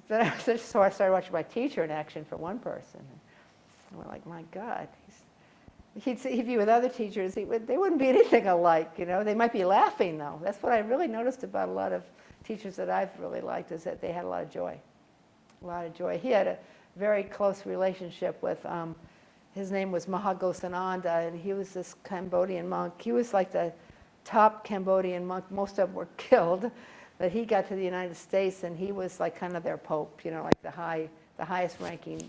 then so I started watching my teacher in action for one person. And we're like, my God. He'd be with other teachers. They wouldn't be anything alike, you know. They might be laughing, though. That's what I really noticed about a lot of teachers that I've really liked, is that they had a lot of joy. A lot of joy. He had a very close relationship with, his name was Maha Ghosananda, and he was this Cambodian monk. He was like the top Cambodian monk. Most of them were killed, but he got to the United States, and he was like kind of their pope, you know, like the highest ranking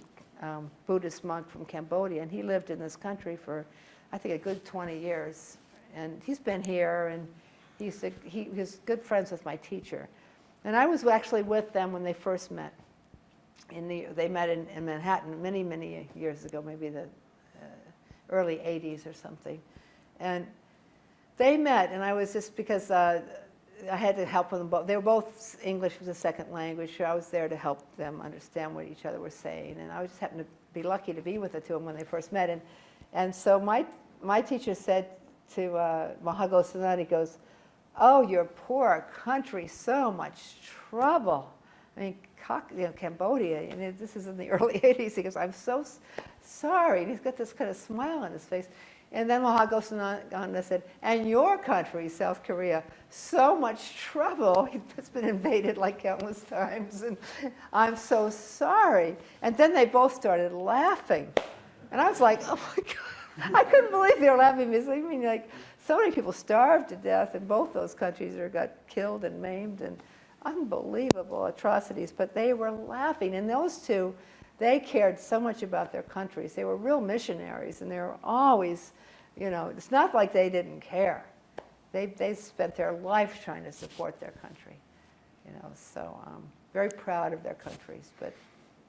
Buddhist monk from Cambodia. And he lived in this country for, I think, a good 20 years. And he's been here, and he was good friends with my teacher. And I was actually with them when they first met. They met in Manhattan many, many years ago, maybe the early 80s or something. And they met, and I was just, because I had to help them both. They were both, English was a second language, so I was there to help them understand what each other were saying. And I just happened to be lucky to be with the two of them when they first met. And so my teacher said to Maha Ghosananda, he goes, "Oh, your poor country, so much trouble." I mean, you know, Cambodia, and this is in the early 80s. He goes, "I'm so sorry." And he's got this kind of smile on his face. And then Maha Ghosananda said, "And your country, South Korea, so much trouble. It's been invaded like countless times, and I'm so sorry." And then they both started laughing. And I was like, oh my God. I couldn't believe they were laughing, because I mean, like, so many people starved to death in both those countries, or got killed and maimed, and unbelievable atrocities. But they were laughing. And those two, they cared so much about their countries. They were real missionaries, and they were always, you know, it's not like they didn't care. They spent their life trying to support their country, you know. So very proud of their countries. But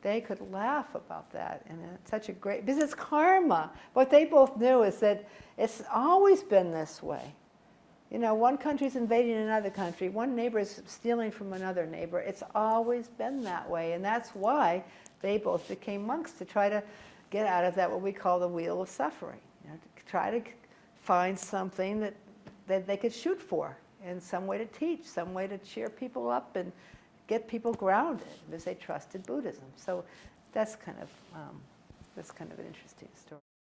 they could laugh about that, and it's such a great, because it's karma. What they both knew is that it's always been this way. You know, one country's invading another country, one neighbor is stealing from another neighbor. It's always been that way, and that's why they both became monks, to try to get out of that, what we call the wheel of suffering. You know, to try to find something that they could shoot for, and some way to teach, some way to cheer people up and get people grounded, because they trusted Buddhism. So that's kind of an interesting story.